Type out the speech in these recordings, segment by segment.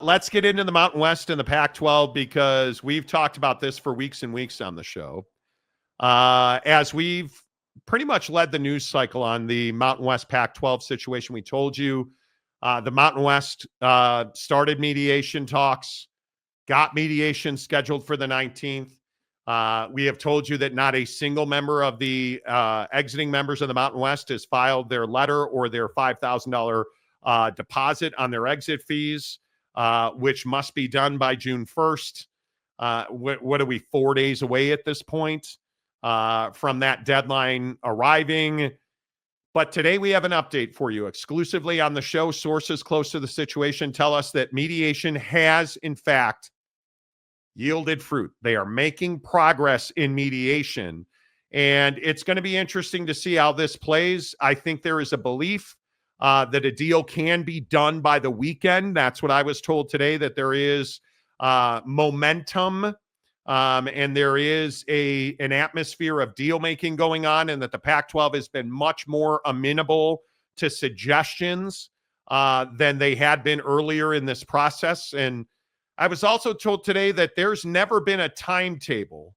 Let's get into the Mountain West and the Pac-12 because we've talked about this for weeks and weeks on the show. As we've pretty much led the news cycle on the Mountain West Pac-12 situation, we told you the Mountain West started mediation talks, got mediation scheduled for the 19th. We have told you that not a single member of the exiting members of the Mountain West has filed their letter or their $5,000 deposit on their exit fees, which must be done by June 1st. What are we, 4 days away at this point from that deadline arriving? But today we have an update for you exclusively on the show. Sources close to the situation tell us that mediation has, in fact, yielded fruit. They are making progress in mediation, and it's going to be interesting to see how this plays. I think there is a belief that a deal can be done by the weekend. That's what I was told today, that there is momentum and there is an atmosphere of deal making going on, and that the Pac-12 has been much more amenable to suggestions than they had been earlier in this process. And I was also told today that there's never been a timetable,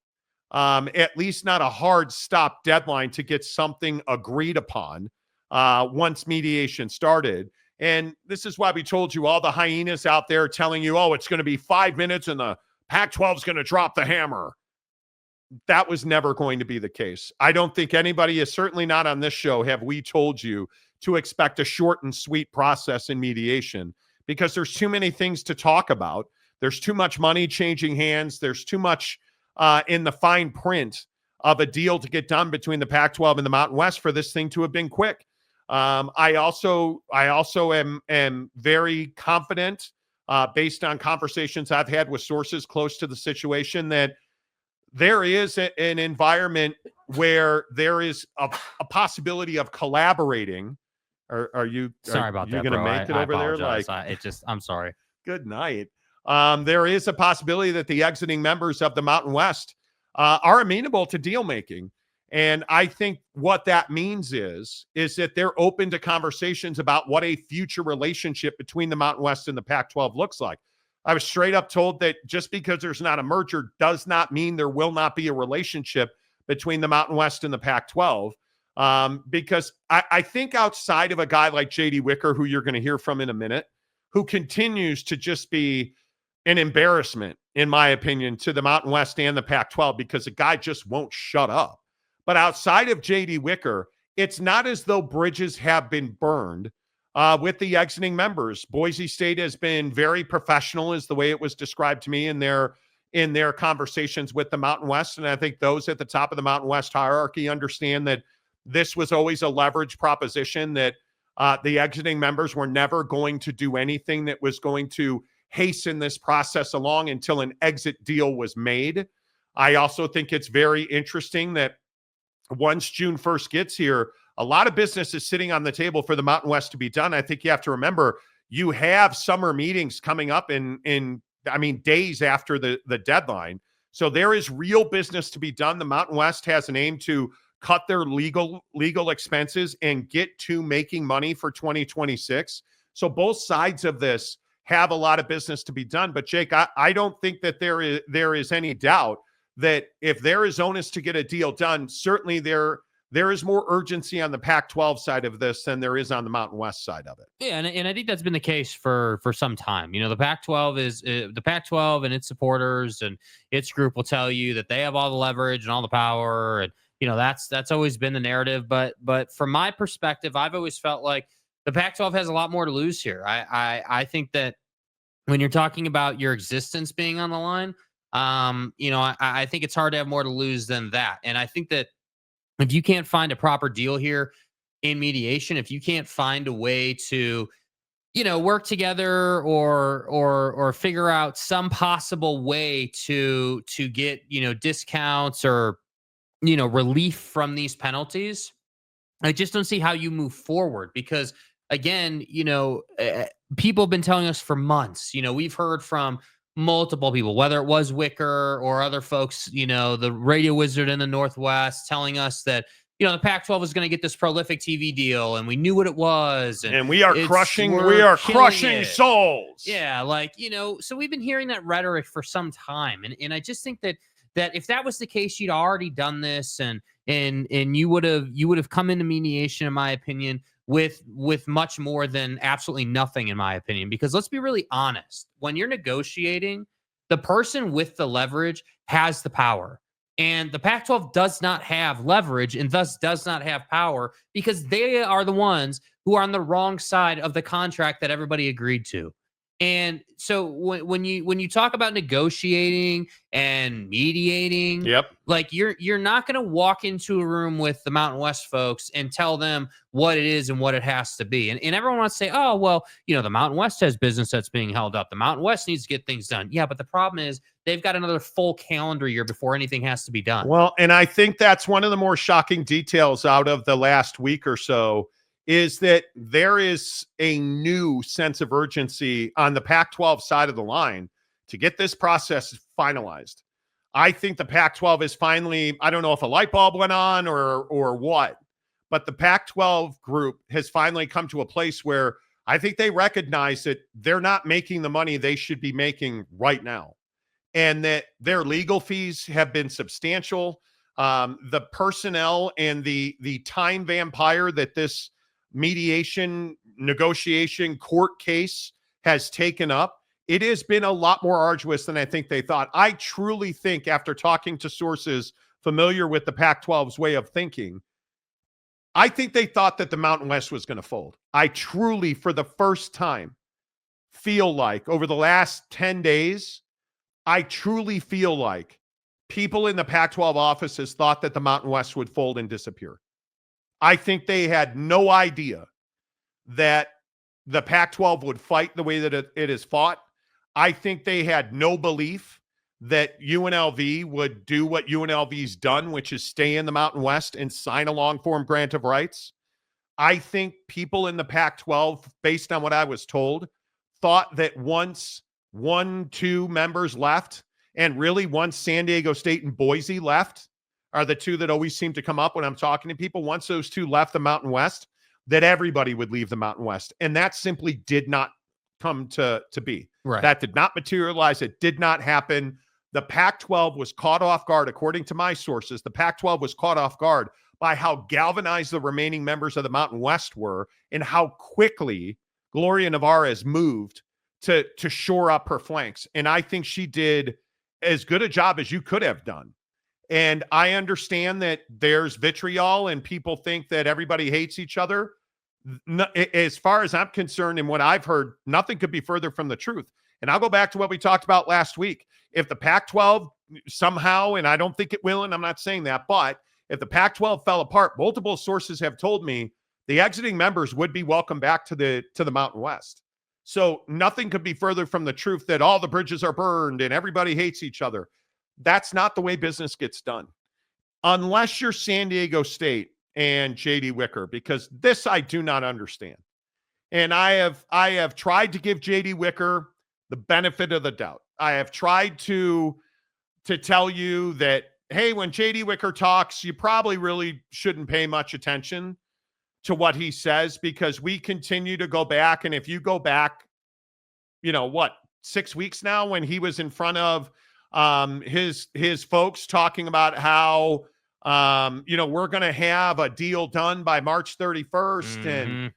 at least not a hard stop deadline to get something agreed upon once mediation started. And this is why we told you all the hyenas out there telling you, oh, it's going to be 5 minutes and the Pac-12 is going to drop the hammer. That was never going to be the case. I don't think anybody is, certainly not on this show, have we told you to expect a short and sweet process in mediation, because there's too many things to talk about. There's too much money changing hands. There's too much in the fine print of a deal to get done between the Pac-12 and the Mountain West for this thing to have been quick. I also am very confident, based on conversations I've had with sources close to the situation, that there is an environment where there is a possibility of collaborating. Are you sorry about that? You're going to make it over there? Like, I'm sorry. Good night. There is a possibility that the exiting members of the Mountain West are amenable to deal making. And I think what that means is that they're open to conversations about what a future relationship between the Mountain West and the Pac-12 looks like. I was straight up told that just because there's not a merger does not mean there will not be a relationship between the Mountain West and the Pac-12. Because I think outside of a guy like J.D. Wicker, who you're going to hear from in a minute, who continues to just be an embarrassment, in my opinion, to the Mountain West and the Pac-12, because the guy just won't shut up. But outside of J.D. Wicker, it's not as though bridges have been burned with the exiting members. Boise State has been very professional, is the way it was described to me in their conversations with the Mountain West. And I think those at the top of the Mountain West hierarchy understand that this was always a leverage proposition, that the exiting members were never going to do anything that was going to hasten this process along until an exit deal was made. I also think it's very interesting that once June 1st gets here, a lot of business is sitting on the table for the Mountain West to be done. I think you have to remember, you have summer meetings coming up in days after the deadline. So there is real business to be done. The Mountain West has an aim to cut their legal expenses and get to making money for 2026. So both sides of this have a lot of business to be done. But Jake, I don't think that there is any doubt that if there is onus to get a deal done, certainly there is more urgency on the Pac-12 side of this than there is on the Mountain West side of it. Yeah, and I think that's been the case for some time. You know, the Pac-12 is the Pac-12 and its supporters and its group will tell you that they have all the leverage and all the power, and you know that's always been the narrative. But from my perspective, I've always felt like the Pac-12 has a lot more to lose here. I think that when you're talking about your existence being on the line, I think it's hard to have more to lose than that. And I think that if you can't find a proper deal here in mediation, if you can't find a way to, work together or figure out some possible way to get, discounts or, relief from these penalties, I just don't see how you move forward. Because again, people have been telling us for months, we've heard from multiple people, whether it was Wicker or other folks, the radio wizard in the Northwest telling us that, the Pac-12 was going to get this prolific TV deal, and we knew what it was. And we are crushing souls. Yeah, so we've been hearing that rhetoric for some time, and I just think that if that was the case, you'd already done this, and you would have come into mediation, in my opinion, with much more than absolutely nothing, in my opinion. Because let's be really honest, when you're negotiating, the person with the leverage has the power. And the Pac-12 does not have leverage and thus does not have power because they are the ones who are on the wrong side of the contract that everybody agreed to. And so when you talk about negotiating and mediating, you're not going to walk into a room with the Mountain West folks and tell them what it is and what it has to be. And everyone wants to say, oh, well, the Mountain West has business that's being held up. The Mountain West needs to get things done. Yeah, but the problem is they've got another full calendar year before anything has to be done. Well, and I think that's one of the more shocking details out of the last week or so, is that there is a new sense of urgency on the Pac-12 side of the line to get this process finalized. I think the Pac-12 is finally, I don't know if a light bulb went on or what, but the Pac-12 group has finally come to a place where I think they recognize that they're not making the money they should be making right now, and that their legal fees have been substantial. The personnel and the time vampire that this mediation, negotiation, court case has taken up, it has been a lot more arduous than I think they thought. I truly think, after talking to sources familiar with the Pac-12's way of thinking, I think they thought that the Mountain West was going to fold. I truly, for the first time, feel like over the last 10 days, I truly feel like people in the Pac-12 offices thought that the Mountain West would fold and disappear. I think they had no idea that the Pac-12 would fight the way that it has fought. I think they had no belief that UNLV would do what UNLV's done, which is stay in the Mountain West and sign a long-form grant of rights. I think people in the Pac-12, based on what I was told, thought that once 1-2 members left, and really once San Diego State and Boise left, are the two that always seem to come up when I'm talking to people. Once those two left the Mountain West, that everybody would leave the Mountain West. And that simply did not come to be. Right. That did not materialize. It did not happen. The Pac-12 was caught off guard, according to my sources. The Pac-12 was caught off guard by how galvanized the remaining members of the Mountain West were and how quickly Gloria Nevarez moved to shore up her flanks. And I think she did as good a job as you could have done. And I understand that there's vitriol and people think that everybody hates each other. As far as I'm concerned and what I've heard, nothing could be further from the truth. And I'll go back to what we talked about last week. If the Pac-12 somehow, and I don't think it will, and I'm not saying that, but if the Pac-12 fell apart, multiple sources have told me the exiting members would be welcome back to the Mountain West. So nothing could be further from the truth that all the bridges are burned and everybody hates each other. That's not the way business gets done. Unless you're San Diego State and J.D. Wicker, because this I do not understand. And I have tried to give J.D. Wicker the benefit of the doubt. I have tried to tell you that, hey, when J.D. Wicker talks, you probably really shouldn't pay much attention to what he says, because we continue to go back. And if you go back, 6 weeks now, when he was in front of his folks talking about how, we're going to have a deal done by March 31st. And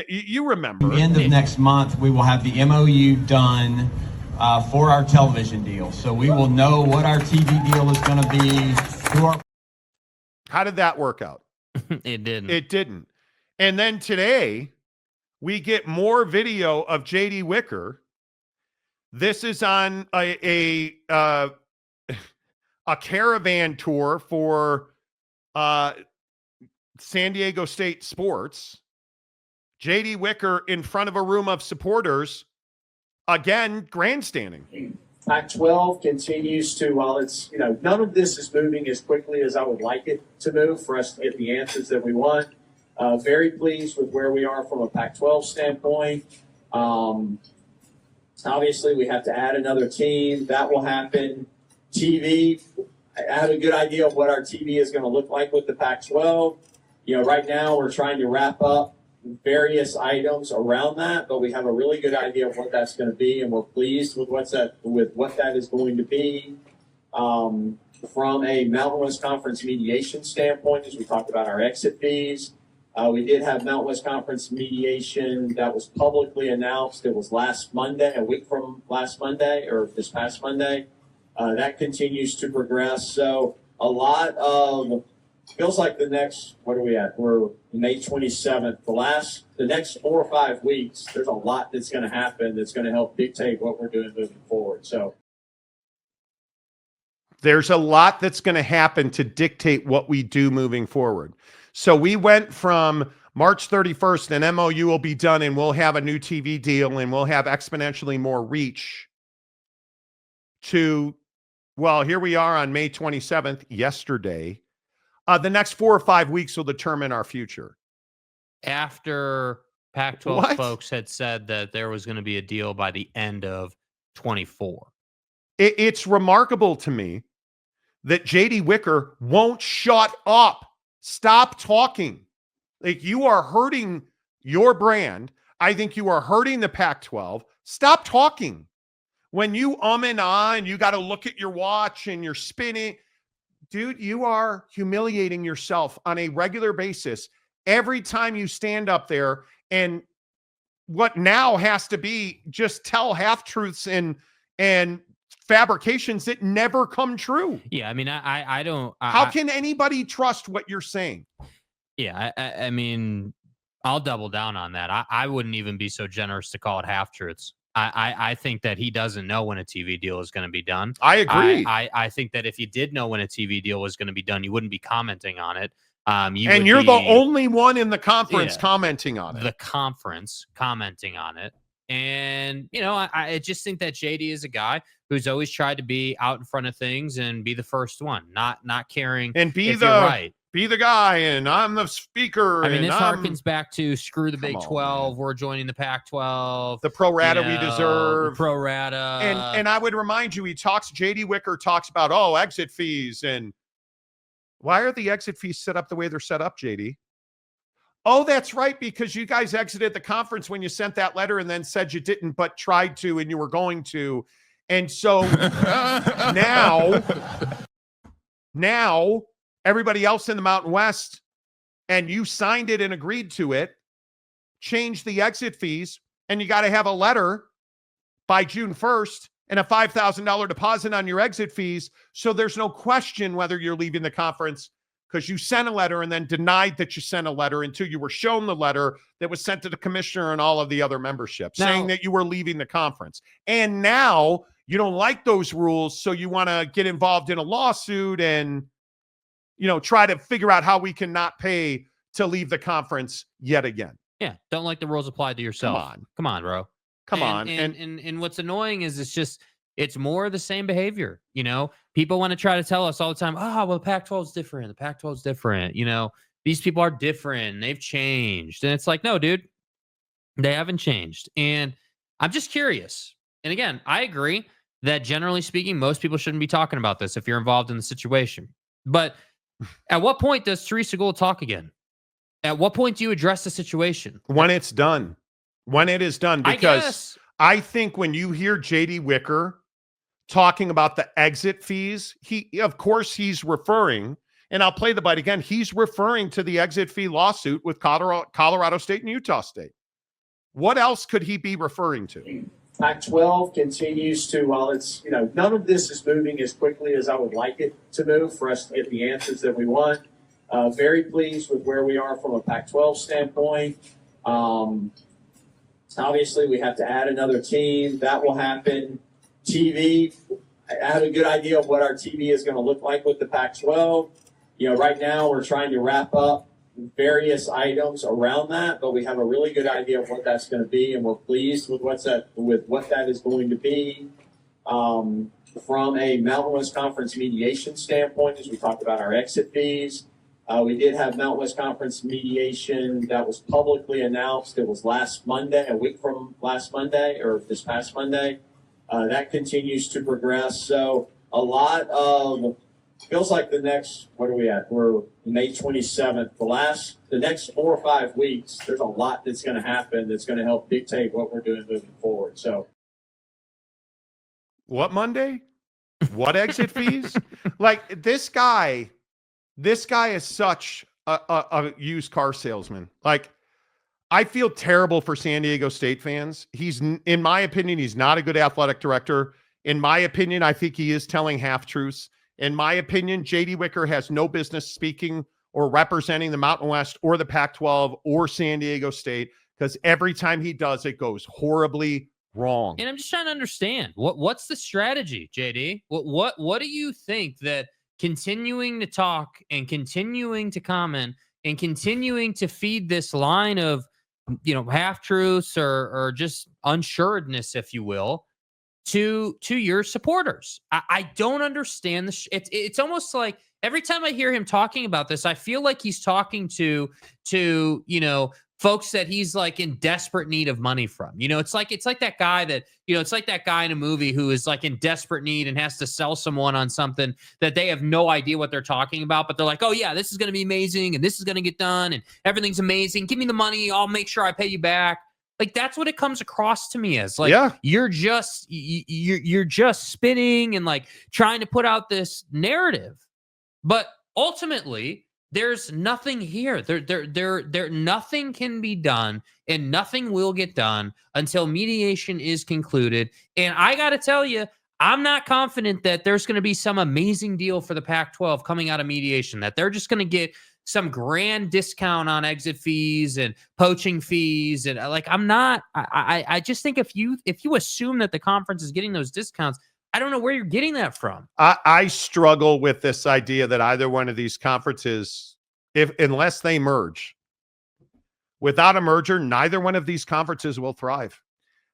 you remember. At the end of next month, we will have the MOU done for our television deal. So we will know what our TV deal is going to be. How did that work out? It didn't. It didn't. And then today, we get more video of J.D. Wicker. This is on a caravan tour for San Diego State sports. J.D. Wicker in front of a room of supporters, again, grandstanding. Pac-12 continues to, while it's, none of this is moving as quickly as I would like it to move for us to get the answers that we want. Very pleased with where we are from a Pac-12 standpoint. Obviously, we have to add another team. That will happen. TV, I have a good idea of what our TV is going to look like with the Pac-12. Right now we're trying to wrap up various items around that, but we have a really good idea of what that's going to be, and we're pleased with what that is going to be. From a Mountain West Conference mediation standpoint, as we talked about our exit fees, we did have Mountain West Conference mediation that was publicly announced. It was last Monday, a week from last Monday, or this past Monday. That continues to progress. So a lot of, feels like the next, what are we at? We're May 27th. The next 4 or 5 weeks, there's a lot that's going to happen that's going to help dictate what we're doing moving forward. So there's a lot that's going to happen to dictate what we do moving forward. So we went from March 31st, an MOU will be done and we'll have a new TV deal and we'll have exponentially more reach to, well, here we are on May 27th, yesterday. The next 4 or 5 weeks will determine our future. After Pac-12 folks had said that there was going to be a deal by the end of 24. It's remarkable to me that JD Wicker won't shut up. Stop talking. Like, you are hurting your brand. I think you are hurting the Pac-12. Stop talking. When you and ah, and you got to look at your watch and you're spinning, dude, you are humiliating yourself on a regular basis every time you stand up there. And what now has to be just tell half-truths and fabrications that never come true. Yeah, I mean, I don't. How can anybody trust what you're saying? Yeah, I mean, I'll double down on that. I wouldn't even be so generous to call it half-truths. I think that he doesn't know when a TV deal is going to be done. I agree. I think that if you did know when a TV deal was going to be done, you wouldn't be commenting on it. You're the only one in the conference commenting on it. The conference commenting on it. And, I just think that JD is a guy who's always tried to be out in front of things and be the first one, not caring and be if you're right. Be the guy, and I'm the speaker. I mean, this harkens back to screw the Big 12. We're joining the Pac-12. The pro rata we deserve. Pro rata. And I would remind you, JD Wicker talks about, exit fees. And why are the exit fees set up the way they're set up, JD? Oh, that's right, because you guys exited the conference when you sent that letter and then said you didn't, but tried to and you were going to. And so now everybody else in the Mountain West, and you signed it and agreed to it, changed the exit fees, and you got to have a letter by June 1st and a $5,000 deposit on your exit fees. So there's no question whether you're leaving the conference, because you sent a letter and then denied that you sent a letter until you were shown the letter that was sent to the commissioner and all of the other membership saying that you were leaving the conference. And now you don't like those rules, so you want to get involved in a lawsuit and, try to figure out how we can not pay to leave the conference yet again. Yeah, don't like the rules applied to yourself. Come on, bro. Come on. And what's annoying is it's more of the same behavior. People want to try to tell us all the time, well, the Pac-12 is different. The Pac-12 is different. These people are different. They've changed. And it's like, no, dude, they haven't changed. And I'm just curious. And again, I agree that generally speaking, most people shouldn't be talking about this if you're involved in the situation. But at what point does Teresa Gould talk again? At what point do you address the situation? When it's done. When it is done. Because I think when you hear JD Wicker talking about the exit fees, he's referring, and I'll play the bite again, he's referring to the exit fee lawsuit with Colorado State and Utah State. What else could he be referring to? Pac-12 continues to, while it's, none of this is moving as quickly as I would like it to move for us to get the answers that we want. Very pleased with where we are from a Pac-12 standpoint. Obviously, we have to add another team. That will happen. TV, I have a good idea of what our TV is going to look like with the Pac-12. Right now we're trying to wrap up various items around that, but we have a really good idea of what that's going to be, and we're pleased with what that is going to be. From a Mountain West Conference mediation standpoint, as we talked about our exit fees, we did have Mountain West Conference mediation that was publicly announced. It was last Monday, a week from last Monday, or this past Monday. That continues to progress. So a lot of, feels like the next, what are we at? We're May 27th. The next 4 or 5 weeks, there's a lot that's going to happen that's going to help dictate what we're doing moving forward. So, What Monday? What exit fees? Like this guy is such a used car salesman. Like, I feel terrible for San Diego State fans. In my opinion, he's not a good athletic director. In my opinion, I think he is telling half truths. In my opinion, JD Wicker has no business speaking or representing the Mountain West or the Pac-12 or San Diego State, because every time he does, it goes horribly wrong. And I'm just trying to understand what's the strategy, JD? What do you think that continuing to talk and continuing to comment and continuing to feed this line of half truths or just unsuredness, if you will, to your supporters? I don't understand it's almost like every time I hear him talking about this, I feel like he's talking to folks that he's like in desperate need of money from. It's like that guy that, it's like that guy in a movie who is like in desperate need and has to sell someone on something that they have no idea what they're talking about, but they're like, oh yeah, this is going to be amazing and this is going to get done and everything's amazing. Give me the money. I'll make sure I pay you back. Like, that's what it comes across to me as. Like, yeah. you're just spinning and like trying to put out this narrative, but ultimately there's nothing here. There nothing can be done and nothing will get done until mediation is concluded. And I got to tell you, I'm not confident that there's going to be some amazing deal for the Pac-12 coming out of mediation, that they're just going to get some grand discount on exit fees and poaching fees. And like, I just think if you assume that the conference is getting those discounts, I don't know where you're getting that from. I struggle with this idea that either one of these conferences, unless they merge, without a merger, neither one of these conferences will thrive.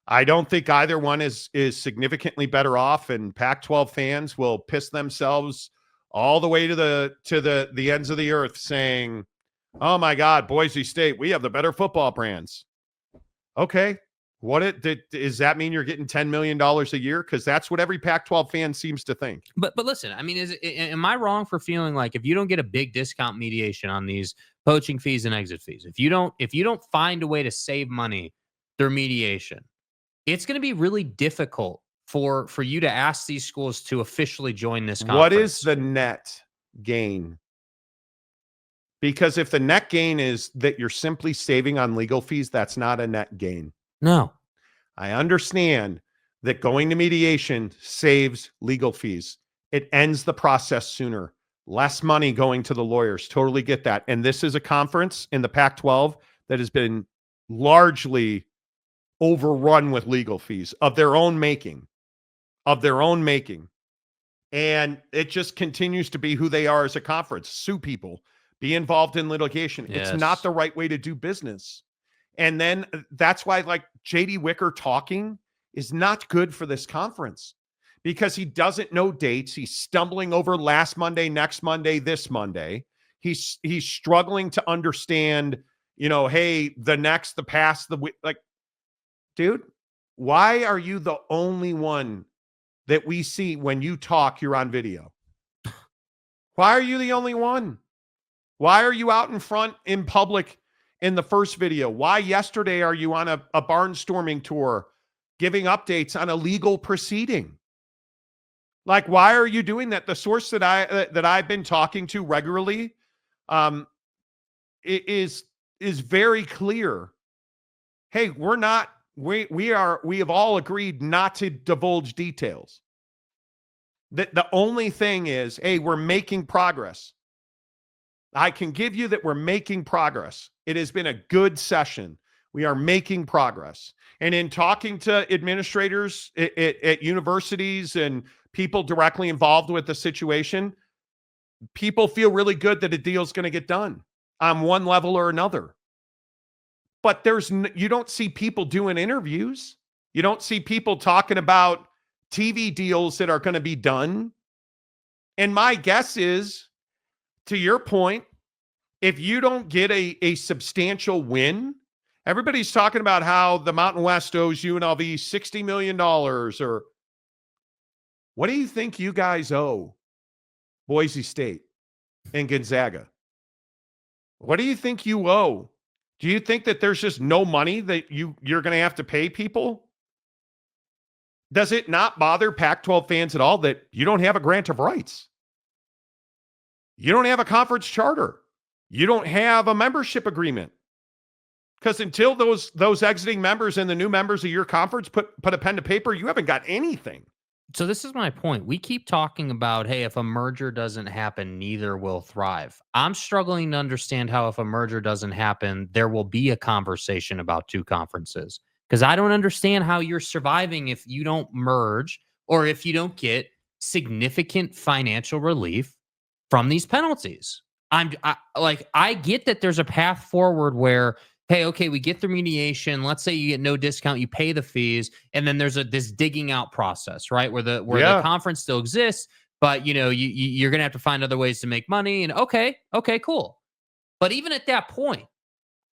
I don't think either one is significantly better off, and Pac-12 fans will piss themselves all the way to the ends of the earth saying, oh my God, Boise State, we have the better football brands. Okay. Does that mean you're getting $10 million a year? Because that's what every Pac-12 fan seems to think. But listen, I mean, am I wrong for feeling like if you don't get a big discount mediation on these poaching fees and exit fees, if you don't find a way to save money through mediation, it's going to be really difficult for you to ask these schools to officially join this conference? What is the net gain? Because if the net gain is that you're simply saving on legal fees, that's not a net gain. No. I understand that going to mediation saves legal fees. It ends the process sooner. Less money going to the lawyers. Totally get that. And this is a conference in the Pac-12 that has been largely overrun with legal fees of their own making. And it just continues to be who they are as a conference. Sue people, be involved in litigation. Yes. It's not the right way to do business. And then that's why, like, JD Wicker talking is not good for this conference, because he doesn't know dates. He's stumbling over last Monday, next Monday, this Monday. He's struggling to understand, hey, the past, like, dude, why are you the only one that we see when you talk, you're on video? Why are you the only one? Why are you out in front in public in the first video? Why yesterday are you on a barnstorming tour giving updates on a legal proceeding? Like, why are you doing that? The source that I've been talking to regularly is very clear. Hey, we have all agreed not to divulge details. The only thing is, hey, we're making progress. I can give you that we're making progress. It has been a good session. We are making progress. And in talking to administrators at universities and people directly involved with the situation, people feel really good that a deal is going to get done on one level or another. But you don't see people doing interviews. You don't see people talking about TV deals that are going to be done. And my guess is, to your point, if you don't get a substantial win, everybody's talking about how the Mountain West owes UNLV $60 million, or what do you think you guys owe Boise State, and Gonzaga. What do you think you owe? Do you think that there's just no money that you're going to have to pay people? Does it not bother Pac-12 fans at all that you don't have a grant of rights? You don't have a conference charter. You don't have a membership agreement. Because until those exiting members and the new members of your conference put a pen to paper, you haven't got anything. So this is my point. We keep talking about, hey, if a merger doesn't happen, neither will thrive. I'm struggling to understand how if a merger doesn't happen, there will be a conversation about two conferences. Because I don't understand how you're surviving if you don't merge or if you don't get significant financial relief from these penalties. I get that there's a path forward where, hey, okay, we get the mediation. Let's say you get no discount, you pay the fees, and then there's this digging out process, right? Where the conference still exists, but you're gonna have to find other ways to make money. And okay, cool. But even at that point,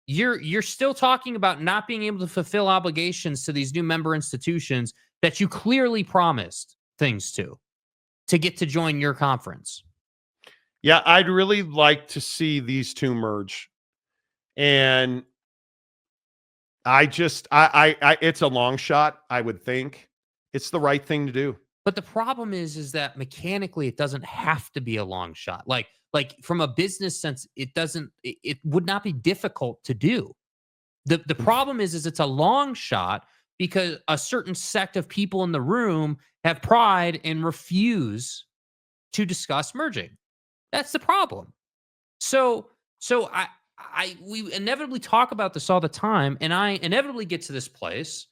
you're still talking about not being able to fulfill obligations to these new member institutions that you clearly promised things to get to join your conference. Yeah, I'd really like to see these two merge. And it's a long shot, I would think. It's the right thing to do. But the problem is that mechanically it doesn't have to be a long shot. Like from a business sense, it would not be difficult to do. The problem is it's a long shot because a certain sect of people in the room have pride and refuse to discuss merging. That's the problem. So we inevitably talk about this all the time, and I inevitably get to this place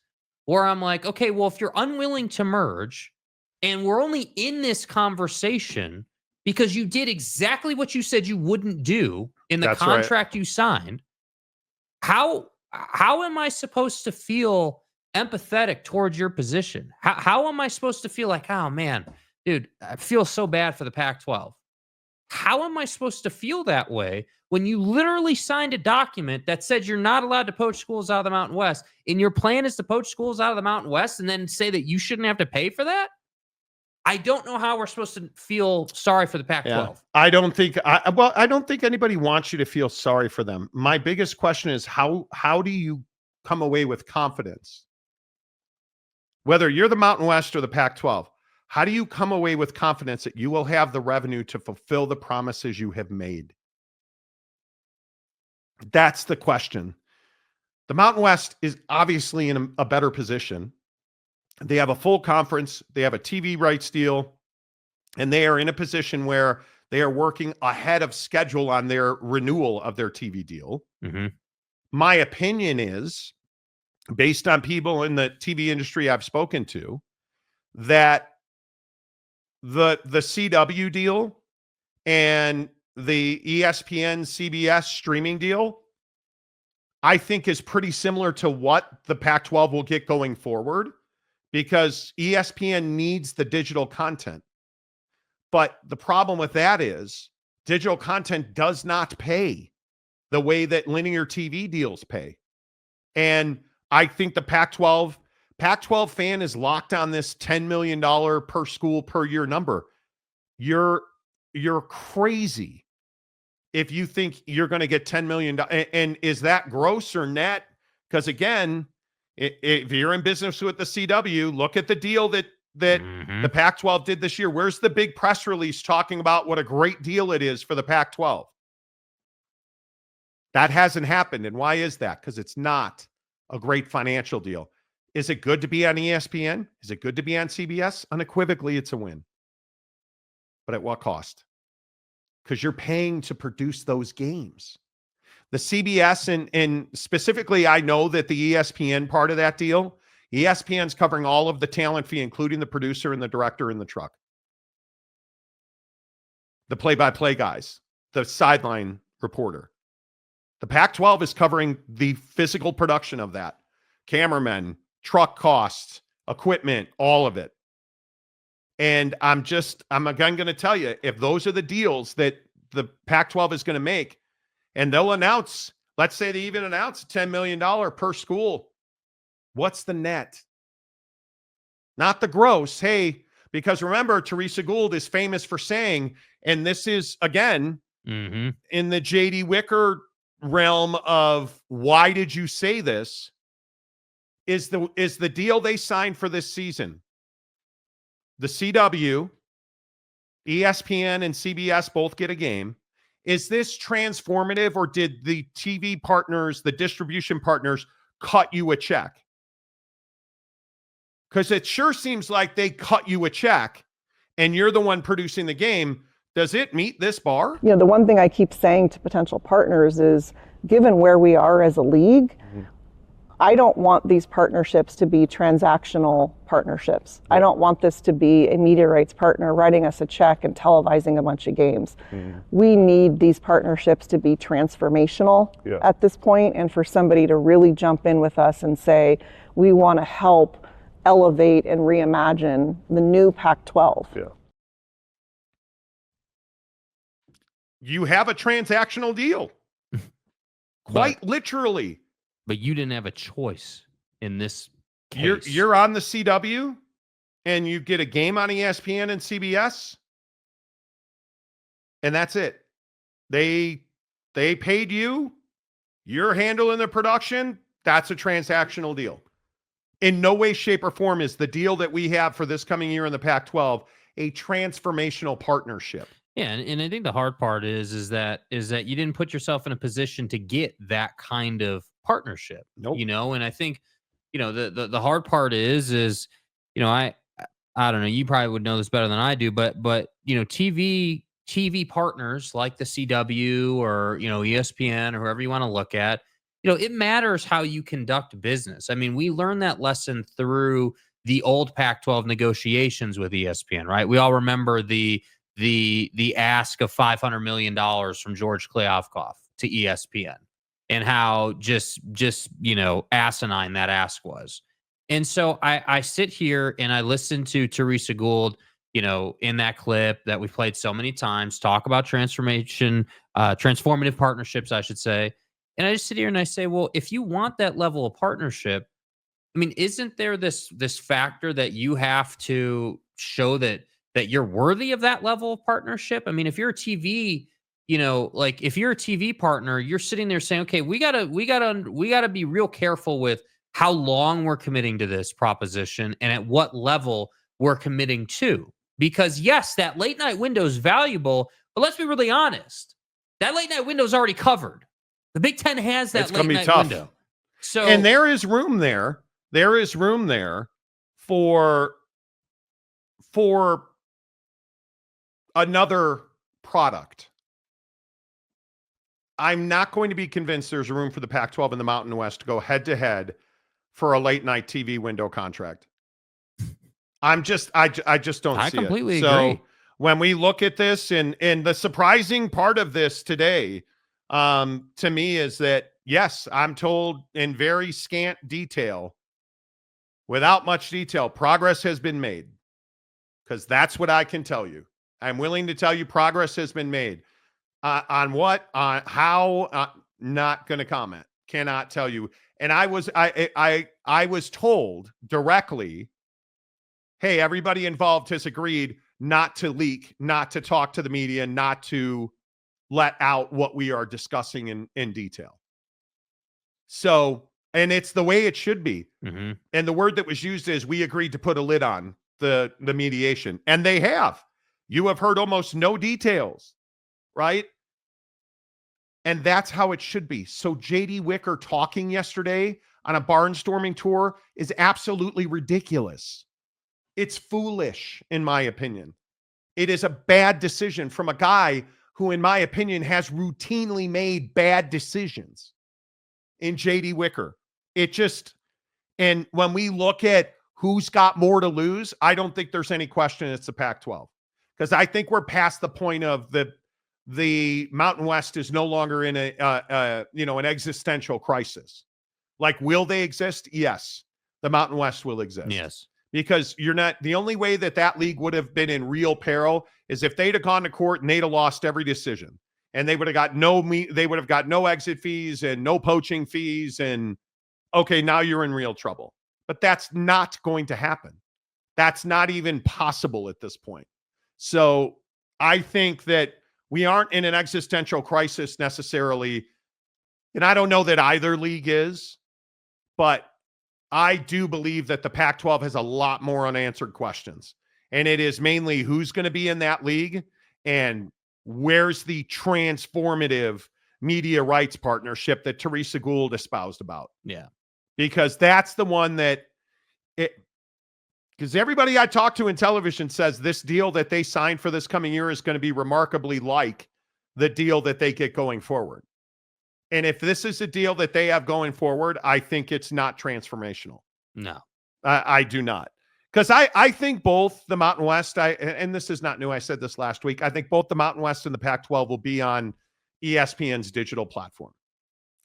where I'm like, okay, well, if you're unwilling to merge, and we're only in this conversation because you did exactly what you said you wouldn't do in the contract you signed, how am I supposed to feel empathetic towards your position? How am I supposed to feel like, oh man, dude, I feel so bad for the Pac-12? How am I supposed to feel that way when you literally signed a document that said you're not allowed to poach schools out of the Mountain West, and your plan is to poach schools out of the Mountain West and then say that you shouldn't have to pay for that? I don't know how we're supposed to feel sorry for the Pac-12. Yeah. I don't think anybody wants you to feel sorry for them. My biggest question is how do you come away with confidence? Whether you're the Mountain West or the Pac-12, how do you come away with confidence that you will have the revenue to fulfill the promises you have made? That's the question. The Mountain West is obviously in a better position. They have a full conference. They have a TV rights deal. And they are in a position where they are working ahead of schedule on their renewal of their TV deal. Mm-hmm. My opinion is, based on people in the TV industry I've spoken to, that the CW deal and the ESPN CBS streaming deal, I think, is pretty similar to what the Pac-12 will get going forward, because ESPN needs the digital content. But the problem with that is digital content does not pay the way that linear TV deals pay. And I think the Pac-12 fan is locked on this $10 million per school per year number. You're crazy if you think you're going to get $10 million. And is that gross or net? Because again, if you're in business with the CW, look at the deal that the Pac-12 did this year. Where's the big press release talking about what a great deal it is for the Pac-12? That hasn't happened. And why is that? Because it's not a great financial deal. Is it good to be on ESPN? Is it good to be on CBS? Unequivocally, it's a win. But at what cost? Because you're paying to produce those games. The CBS and specifically, I know that the ESPN part of that deal, ESPN's covering all of the talent fee, including the producer and the director in the truck, the play-by-play guys, the sideline reporter. The Pac-12 is covering the physical production of that. Cameramen, truck costs, equipment, all of it. And I'm again going to tell you, if those are the deals that the Pac-12 is going to make, and they'll announce, let's say they even announce $10 million per school, what's the net? Not the gross. Hey, Because remember, Teresa Gould is famous for saying, and this is, again, in the J.D. Wicker realm of why did you say this, is the deal they signed for this season. The CW, ESPN, and CBS both get a game. Is this transformative, or did the TV partners, the distribution partners, cut you a check? Because it sure seems like they cut you a check and you're the one producing the game. Does it meet this bar? You know, the one thing I keep saying to potential partners is, given where we are as a league, I don't want these partnerships to be transactional partnerships. I don't want this to be a media rights partner writing us a check and televising a bunch of games. We need these partnerships to be transformational at this point, and for somebody to really jump in with us and say, we want to help elevate and reimagine the new Pac-12. Yeah. You have a transactional deal. Quite literally. But you didn't have a choice in this case. You're on the CW and you get a game on ESPN and CBS. And that's it. They paid you. You're handling the production. That's a transactional deal. In no way, shape, or form is the deal that we have for this coming year in the Pac-12 a transformational partnership. Yeah, and I think the hard part is that you didn't put yourself in a position to get that kind of partnership. Nope. You know, and I think, you know, the hard part is, you know, I don't know, you probably would know this better than I do, but you know, TV partners like the CW or, you know, ESPN or whoever you want to look at, you know, it matters how you conduct business. I mean, we learned that lesson through the old Pac-12 negotiations with ESPN, right? We all remember the ask of $500 million from George Kliavkoff to ESPN and how just you know, asinine that ask was. And so I sit here and I listen to Teresa Gould, you know, in that clip that we've played so many times, talk about transformative partnerships, I should say. And I just sit here and I say, well, if you want that level of partnership, I mean, isn't there this factor that you have to show that you're worthy of that level of partnership? I mean, if you're a TV, you know, like if you're a TV partner, you're sitting there saying, okay, we gotta be real careful with how long we're committing to this proposition and at what level we're committing to. Because yes, that late night window is valuable, but let's be really honest. That late night window is already covered. The Big Ten has that late night window. So, and there is room there. There is room there for another product. I'm not going to be convinced there's room for the Pac-12 and the Mountain West to go head to head for a late night TV window contract. I just don't see it. I completely agree. So when we look at this, and the surprising part of this today, to me, is that yes, I'm told in very scant detail, without much detail, progress has been made. Because that's what I can tell you. I'm willing to tell you progress has been made. On what? On how? Not going to comment. Cannot tell you. And I was told directly, hey, everybody involved has agreed not to leak, not to talk to the media, not to let out what we are discussing in detail. So, and it's the way it should be. Mm-hmm. And the word that was used is we agreed to put a lid on the mediation. And they have. You have heard almost no details, right? And that's how it should be. So J.D. Wicker talking yesterday on a barnstorming tour is absolutely ridiculous. It's foolish, in my opinion. It is a bad decision from a guy who, in my opinion, has routinely made bad decisions in J.D. Wicker. It just, and when we look at who's got more to lose, I don't think there's any question it's the Pac-12. Because I think we're past the point of the Mountain West is no longer in an existential crisis. Like, will they exist? Yes. The Mountain West will exist. Yes. Because you're not, the only way that league would have been in real peril is if they'd have gone to court and they'd have lost every decision. And they would have got no exit fees and no poaching fees. And okay, now you're in real trouble. But that's not going to happen. That's not even possible at this point. So I think that we aren't in an existential crisis necessarily. And I don't know that either league is, but I do believe that the Pac-12 has a lot more unanswered questions. And it is mainly who's going to be in that league and where's the transformative media rights partnership that Teresa Gould espoused about. Yeah. Because that's the one that because everybody I talk to in television says this deal that they signed for this coming year is going to be remarkably like the deal that they get going forward. And if this is a deal that they have going forward, I think it's not transformational. No. I do not. Because I think both the Mountain West, and this is not new, I said this last week, I think both the Mountain West and the Pac-12 will be on ESPN's digital platform.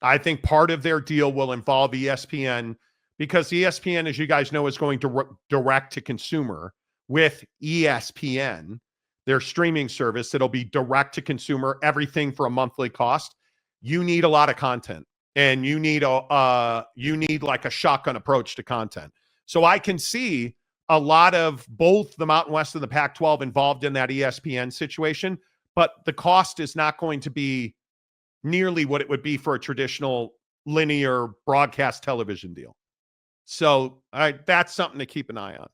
I think part of their deal will involve ESPN because ESPN, as you guys know, is going to direct to consumer with ESPN, their streaming service. It'll be direct to consumer, everything for a monthly cost. You need a lot of content, and you need like a shotgun approach to content. So I can see a lot of both the Mountain West and the Pac-12 involved in that ESPN situation, but the cost is not going to be nearly what it would be for a traditional linear broadcast television deal. So that's something to keep an eye on.